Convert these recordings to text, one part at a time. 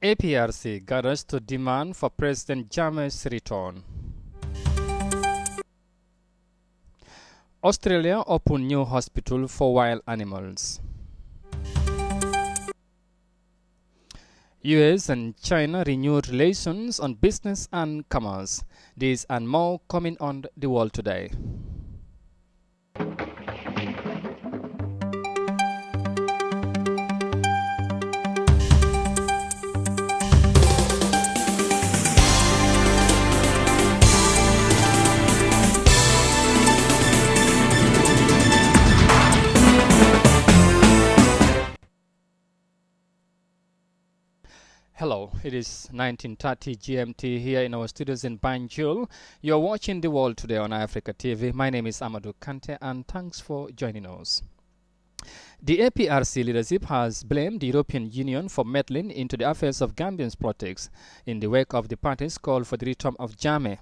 APRC gathers to demand for President Jammeh's return. Australia open new hospital for wild animals. US and China renewed relations on business and commerce. These and more coming on The World Today. Hello, it is 19:30 GMT here in our studios in Banjul. You're watching The World Today on Africa TV. My name is Amadou Kante and thanks for joining us. The APRC leadership has blamed the European Union for meddling into the affairs of Gambian politics in the wake of the party's call for the return of Jammeh.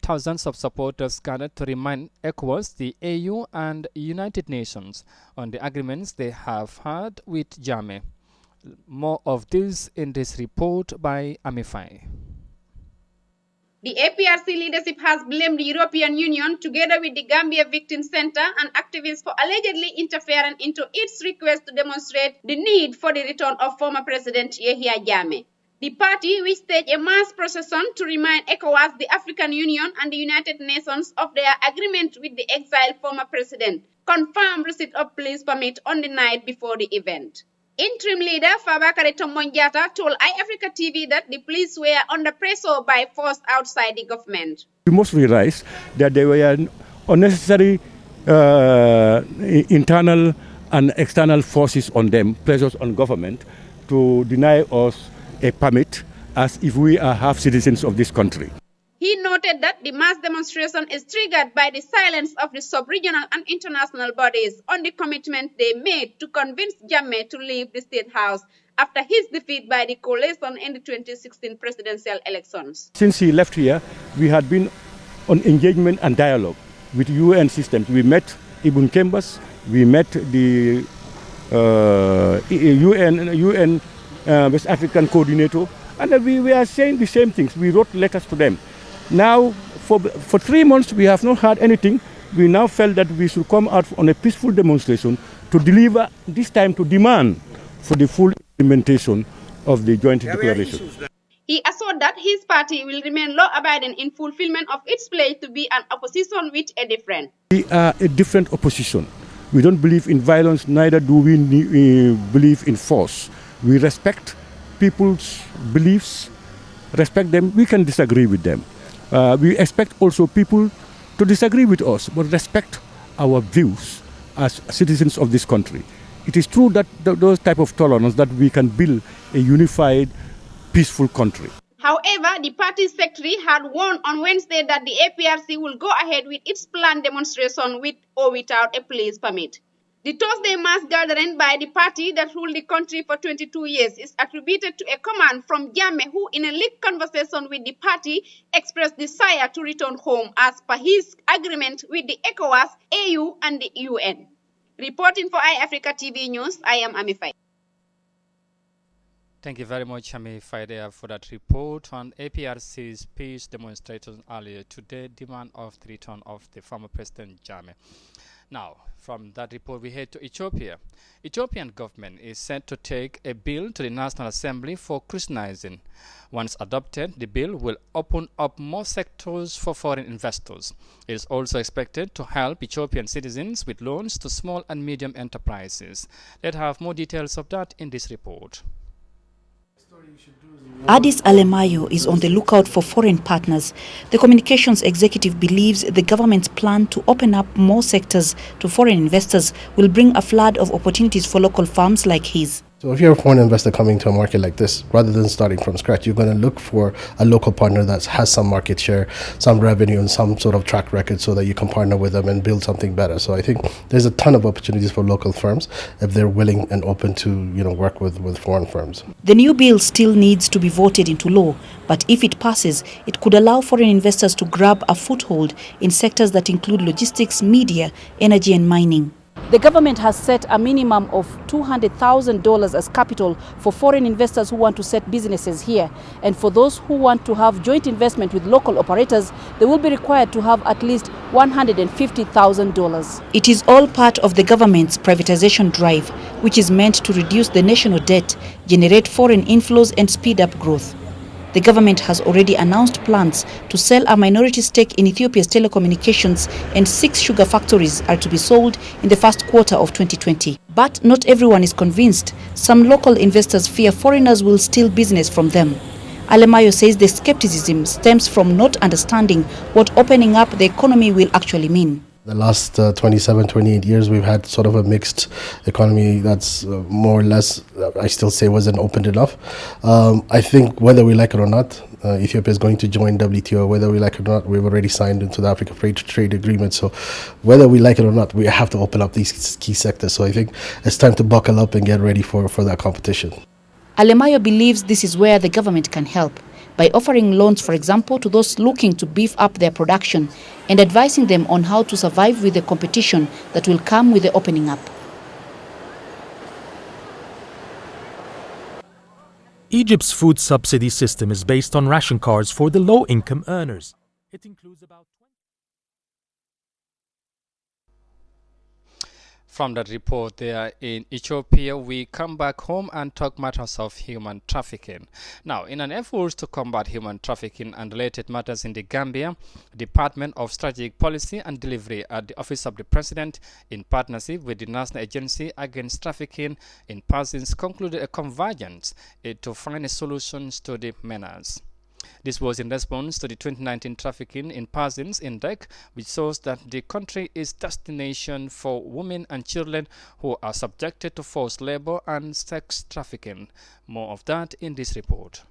Thousands of supporters gathered to remind ECOWAS, the AU and United Nations on the agreements they have had with Jammeh. More of this in this report by Amifai. The APRC leadership has blamed the European Union together with the Gambia Victim Center and activists for allegedly interfering into its request to demonstrate the need for the return of former President Yahya Jammeh. The party, which staged a mass procession to remind ECOWAS, the African Union and the United Nations of their agreement with the exiled former president, confirmed receipt of police permit on the night before the event. Interim leader Fabakary Tombong told iAfrica TV that the police were under pressure by force outside the government. We must realize that there were unnecessary internal and external forces on them, pressures on government to deny us a permit as if we are half citizens of this country. He noted that the mass demonstration is triggered by the silence of the sub-regional and international bodies on the commitment they made to convince Jammeh to leave the State House after his defeat by the coalition in the 2016 presidential elections. Since he left here, we had been on engagement and dialogue with UN systems. We met Ibn Kembas, we met the UN West African coordinator, and we are saying the same things. We wrote letters to them. Now, for 3 months, we have not heard anything. We now felt that we should come out on a peaceful demonstration to deliver, this time to demand for the full implementation of the joint declaration. He assured that his party will remain law-abiding in fulfillment of its pledge to be an opposition with a different. We are a different opposition. We don't believe in violence, neither do we believe in force. We respect people's beliefs, respect them. We can disagree with them. We expect also people to disagree with us, but respect our views as citizens of this country. It is true that those type of tolerance that we can build a unified, peaceful country. However, the party secretary had warned on Wednesday that the APRC will go ahead with its planned demonstration with or without a police permit. The Thursday mass gathering by the party that ruled the country for 22 years is attributed to a command from Jammeh, who in a leaked conversation with the party expressed desire to return home as per his agreement with the ECOWAS, AU and the UN. Reporting for iAfrica TV News, I am Amifai. Thank you very much, Amifai, there for that report on APRC's peace demonstration earlier today, demand of the return of the former President Jammeh. Now, from that report, we head to Ethiopia. Ethiopian government is set to take a bill to the National Assembly for scrutinizing. Once adopted, the bill will open up more sectors for foreign investors. It is also expected to help Ethiopian citizens with loans to small and medium enterprises. Let's have more details of that in this report. Addis Alemayo is on the lookout for foreign partners. The communications executive believes the government's plan to open up more sectors to foreign investors will bring a flood of opportunities for local firms like his. So if you're a foreign investor coming to a market like this, rather than starting from scratch, you're going to look for a local partner that has some market share, some revenue, and some sort of track record so that you can partner with them and build something better. So I think there's a ton of opportunities for local firms if they're willing and open to work with foreign firms. The new bill still needs to be voted into law, but if it passes, it could allow foreign investors to grab a foothold in sectors that include logistics, media, energy and mining. The government has set a minimum of $200,000 as capital for foreign investors who want to set businesses here. And for those who want to have joint investment with local operators, they will be required to have at least $150,000. It is all part of the government's privatization drive, which is meant to reduce the national debt, generate foreign inflows and speed up growth. The government has already announced plans to sell a minority stake in Ethiopia's telecommunications, and 6 sugar factories are to be sold in the first quarter of 2020. But not everyone is convinced. Some local investors fear foreigners will steal business from them. Alemayo says the skepticism stems from not understanding what opening up the economy will actually mean. The last 27, 28 years, we've had sort of a mixed economy that's more or less, I still say, wasn't opened enough. I think whether we like it or not, Ethiopia is going to join WTO. Whether we like it or not, we've already signed into the Africa Free Trade Agreement. So whether we like it or not, we have to open up these key sectors. So I think it's time to buckle up and get ready for that competition. Alemayo believes this is where the government can help, by offering loans, for example, to those looking to beef up their production and advising them on how to survive with the competition that will come with the opening up. Egypt's food subsidy system is based on ration cards for the low-income earners. It includes about From that report there in Ethiopia, we come back home and talk matters of human trafficking. Now, in an effort to combat human trafficking and related matters in the Gambia, Department of Strategic Policy and Delivery at the Office of the President, in partnership with the National Agency Against Trafficking in Persons, concluded a convergence to find solutions to the menace. This was in response to the 2019 Trafficking in Persons Index, which shows that the country is destination for women and children who are subjected to forced labor and sex trafficking. More of that in this report.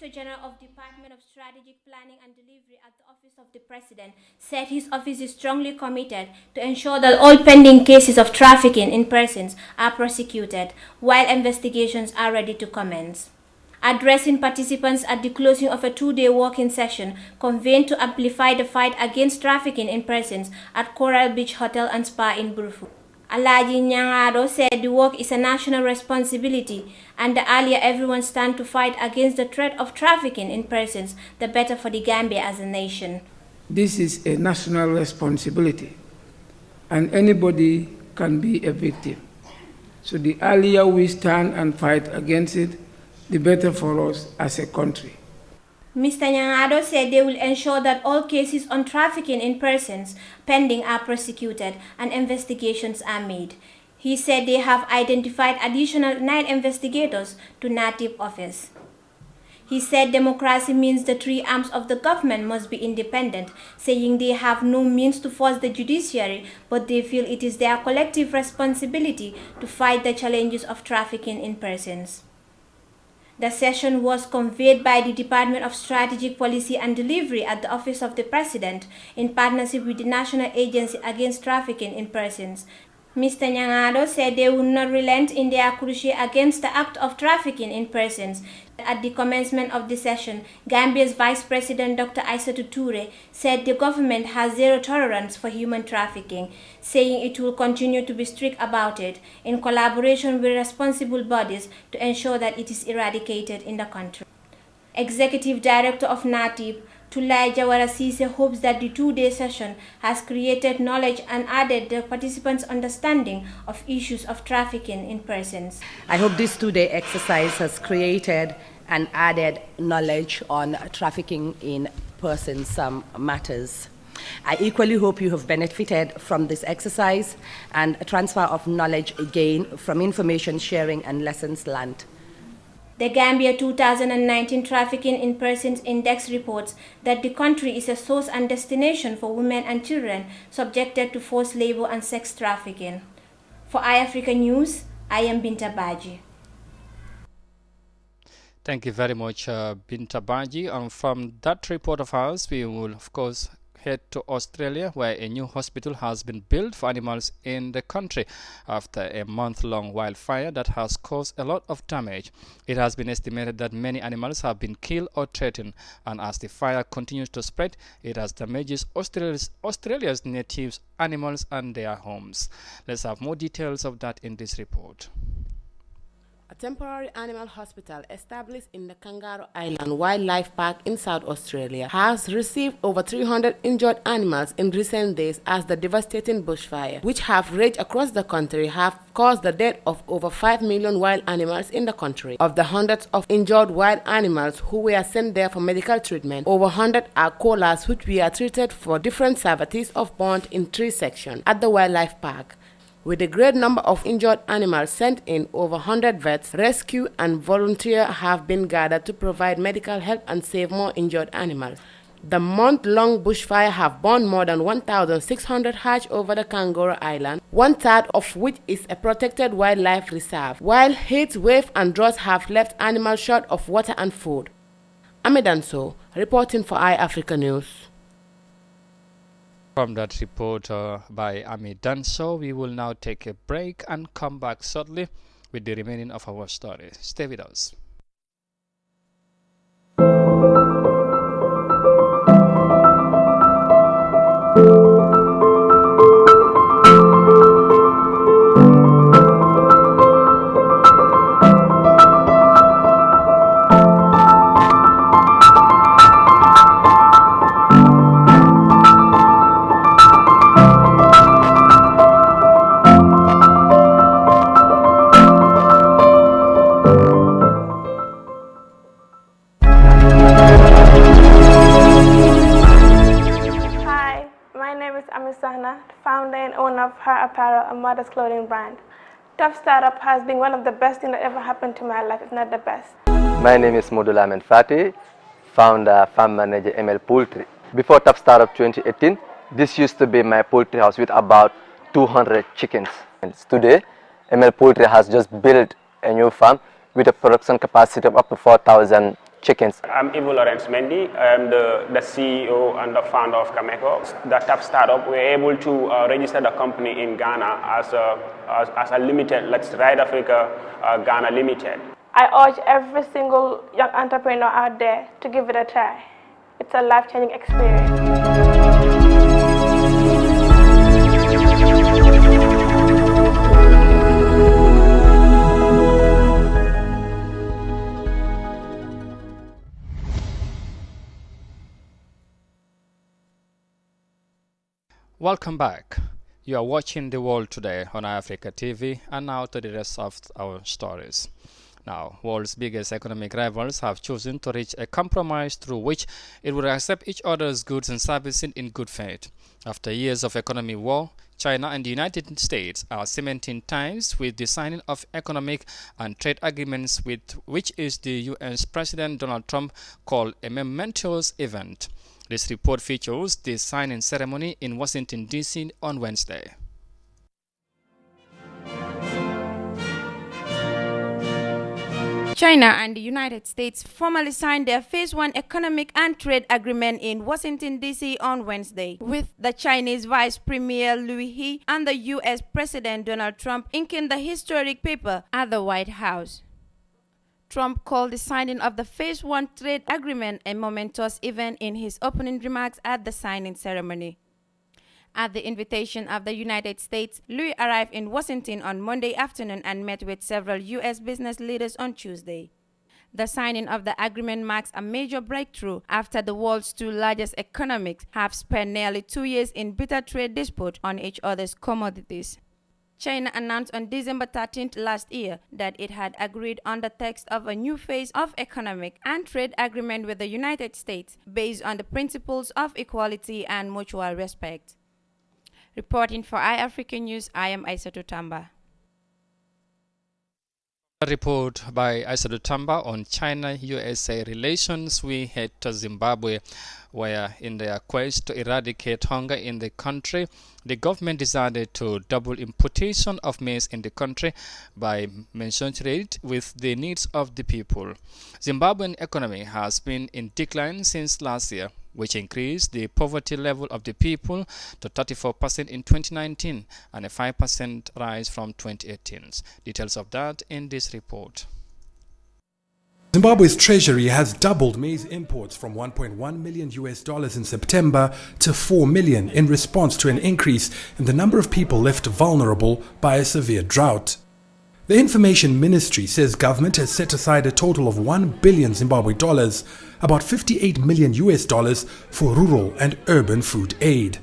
Director General of Department of Strategic Planning and Delivery at the Office of the President said his office is strongly committed to ensure that all pending cases of trafficking in persons are prosecuted while investigations are ready to commence. Addressing participants at the closing of a 2-day walking session convened to amplify the fight against trafficking in persons at Coral Beach Hotel and Spa in Burfu. Alaji Nyangado said the work is a national responsibility, and the earlier everyone stands to fight against the threat of trafficking in persons, the better for the Gambia as a nation. This is a national responsibility, and anybody can be a victim. So the earlier we stand and fight against it, the better for us as a country. Mr. Nyangado said they will ensure that all cases on trafficking in persons pending are prosecuted and investigations are made. He said they have identified additional 9 investigators to native office. He said democracy means the 3 arms of the government must be independent, saying they have no means to force the judiciary, but they feel it is their collective responsibility to fight the challenges of trafficking in persons. The session was convened by the Department of Strategic Policy and Delivery at the Office of the President in partnership with the National Agency Against Trafficking in Persons. Mr. Nyangado said they would not relent in their crusade against the act of trafficking in persons. At the commencement of the session, Gambia's Vice President Dr. Aissatou Toure said the government has zero tolerance for human trafficking, saying it will continue to be strict about it in collaboration with responsible bodies to ensure that it is eradicated in the country. Executive Director of NATIB, Tulai Jawara Sise, hopes that the 2-day session has created knowledge and added the participants' understanding of issues of trafficking in persons. I hope this 2-day exercise has created and added knowledge on trafficking in persons matters. I equally hope you have benefited from this exercise and a transfer of knowledge gained from information sharing and lessons learned. The Gambia 2019 Trafficking in Persons Index reports that the country is a source and destination for women and children subjected to forced labor and sex trafficking. For iAfrica News, I am Binta Baji. Thank you very much, Binta Baji. And from that report of ours, we will, of course, head to Australia, where a new hospital has been built for animals in the country after a month-long wildfire that has caused a lot of damage. It has been estimated that many animals have been killed or threatened, and as the fire continues to spread, it has damaged Australia's native animals and their homes. Let's have more details of that in this report. A temporary animal hospital established in the Kangaroo Island Wildlife Park in South Australia has received over 300 injured animals in recent days as the devastating bushfire, which have raged across the country, have caused the death of over 5 million wild animals in the country. Of the hundreds of injured wild animals who were sent there for medical treatment, over 100 are koalas which were treated for different severity of burns in 3 sections at the wildlife park. With a great number of injured animals sent in, over 100 vets, rescue and volunteers have been gathered to provide medical help and save more injured animals. The month-long bushfire have burned more than 1,600 hectares over the Kangaroo Island, 1/3 of which is a protected wildlife reserve, while heat wave and droughts have left animals short of water and food. Amidanso, reporting for iAfrica News. From that report by Ami Danso, we will now take a break and come back shortly with the remaining of our story. Stay with us. Founder and owner of Her Apparel, a mother's clothing brand. Tough Startup has been one of the best things that ever happened to my life, if not the best. My name is Modula Ahmed Fati, founder, farm manager, ML Poultry. Before Tough Startup 2018, this used to be my poultry house with about 200 chickens. And today, ML Poultry has just built a new farm with a production capacity of up to 4,000 chickens. I'm Ivo Lawrence Mendy. I am the CEO and the founder of Cameco. The Tough Startup, we're able to register the company in Ghana as a limited, Let's Ride Africa Ghana Limited. I urge every single young entrepreneur out there to give it a try. It's a life-changing experience. Welcome back. You are watching The World Today on Africa TV, and now to the rest of our stories. Now, world's biggest economic rivals have chosen to reach a compromise through which it would accept each other's goods and services in good faith. After years of economic war, China and the United States are cementing ties with the signing of economic and trade agreements, with which is the U.S. President Donald Trump called a momentous event. This report features the signing ceremony in Washington, D.C. on Wednesday. China and the United States formally signed their Phase 1 Economic and Trade Agreement in Washington, D.C. on Wednesday, with the Chinese Vice Premier Liu He and the U.S. President Donald Trump inking the historic paper at the White House. Trump called the signing of the Phase 1 trade agreement a momentous event in his opening remarks at the signing ceremony. At the invitation of the United States, Liu arrived in Washington on Monday afternoon and met with several U.S. business leaders on Tuesday. The signing of the agreement marks a major breakthrough after the world's two largest economies have spent nearly 2 years in bitter trade dispute on each other's commodities. China announced on December 13th last year that it had agreed on the text of a new phase of economic and trade agreement with the United States based on the principles of equality and mutual respect. Reporting for iAfrica News, I am Aissatou Tamba. A report by Aissatou Tamba on China-USA relations. We head to Zimbabwe, where in their quest to eradicate hunger in the country, the government decided to double importation of maize in the country by mensuring it with the needs of the people. Zimbabwean economy has been in decline since last year, which increased the poverty level of the people to 34% in 2019 and a 5% rise from 2018. Details of that in this report. Zimbabwe's treasury has doubled maize imports from $1.1 million in September to $4 million in response to an increase in the number of people left vulnerable by a severe drought. The Information Ministry says government has set aside a total of 1 billion Zimbabwe dollars, about $58 million for rural and urban food aid.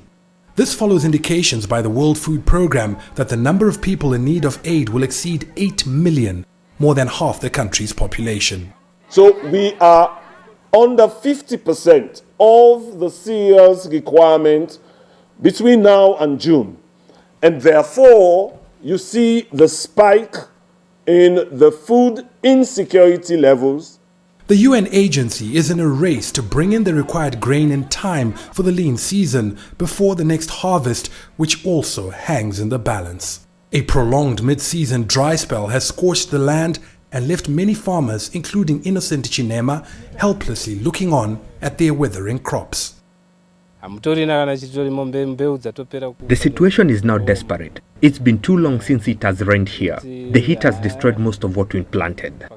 This follows indications by the World Food Programme that the number of people in need of aid will exceed 8 million, more than half the country's population. So we are under 50% of the cereals requirement between now and June. And therefore, you see the spike in the food insecurity levels. The UN agency is in a race to bring in the required grain in time for the lean season before the next harvest, which also hangs in the balance. A prolonged mid-season dry spell has scorched the land and left many farmers, including Innocent Chinema, helplessly looking on at their withering crops. The situation is now desperate. It's been too long since it has rained here. The heat has destroyed most of what we planted.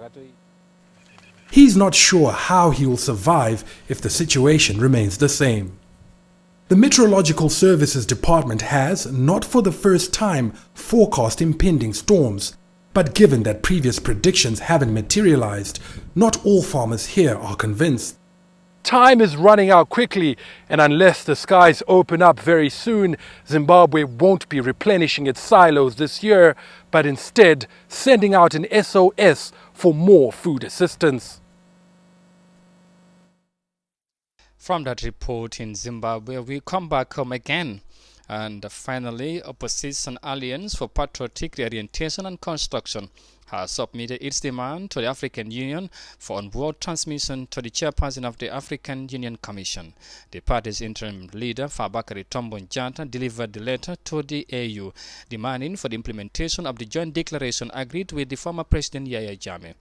He's not sure how he will survive if the situation remains the same. The Meteorological Services Department has, not for the first time, forecast impending storms. But given that previous predictions haven't materialized, not all farmers here are convinced. Time is running out quickly, and unless the skies open up very soon, Zimbabwe won't be replenishing its silos this year, but instead sending out an SOS for more food assistance. From that report in Zimbabwe, we come back home again. And finally, Opposition Alliance for Patriotic Reorientation and Construction has submitted its demand to the African Union for on-board transmission to the chairperson of the African Union Commission. The party's interim leader, Fabakary Tombonjata, delivered the letter to the AU, demanding for the implementation of the joint declaration agreed with the former President Yahya Jammeh.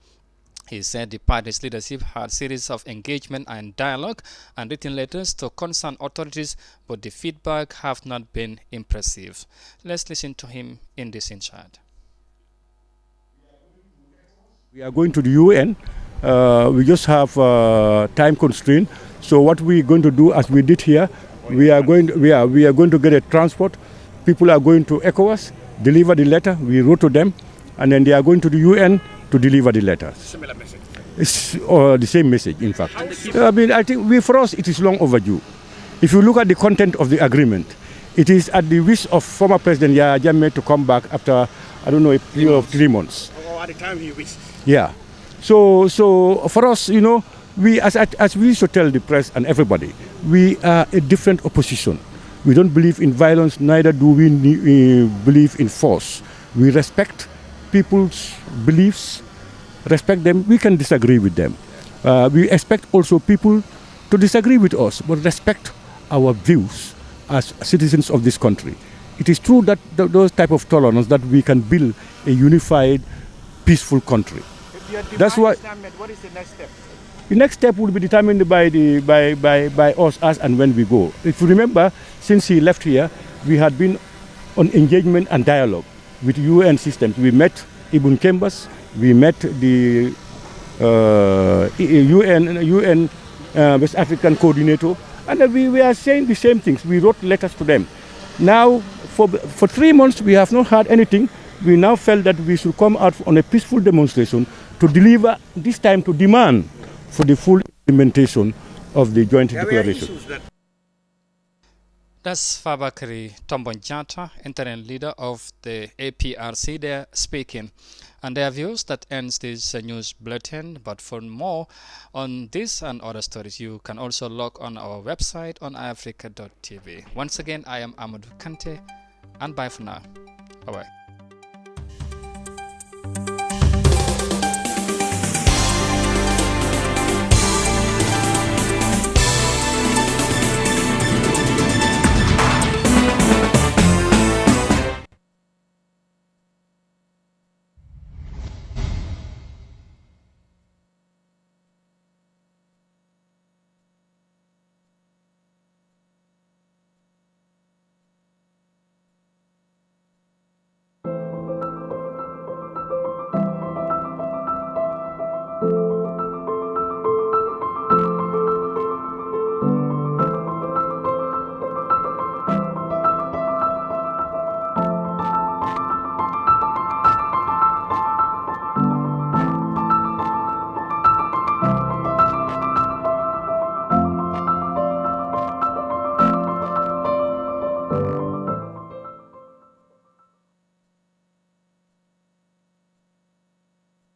He said the party's leadership had a series of engagement and dialogue and written letters to concerned authorities, but the feedback have not been impressive. Let's listen to him in this insight. We are going to the UN. We just have time constraint. So what we're going to do, as we did here, we are going to get a transport. People are going to ECOWAS, deliver the letter. We wrote to them, and then they are going to the UN to deliver the letter. Similar message. It's the same message, in fact. I think for us it is long overdue. If you look at the content of the agreement, it is at the wish of former President Yahya Jammeh to come back after, I don't know, a period of 3 months. Or at the time he wished. Yeah. So for us, you know, we as we used to tell the press and everybody, we are a different opposition. We don't believe in violence, neither do we believe in force. We respect people's beliefs, respect them. We can disagree with them. We expect also people to disagree with us, but respect our views as citizens of this country. It is true that those type of tolerance that we can build a unified, peaceful country. That's why. What is the next step? The next step will be determined by us as and when we go. If you remember, since he left here, we had been on engagement and dialogue with UN systems. We met Ibn Kembas, we met the UN West African coordinator, and we are saying the same things. We wrote letters to them. Now, for 3 months, we have not heard anything. We now felt that we should come out on a peaceful demonstration to deliver, this time to demand for the full implementation of the joint declaration. That's Fabakary Tombonjata, interim leader of the APRC, there speaking. And their views, that ends this news bulletin. But for more on this and other stories, you can also log on our website on iafrica.tv. Once again, I am Amadou Kante, and bye for now. Bye-bye.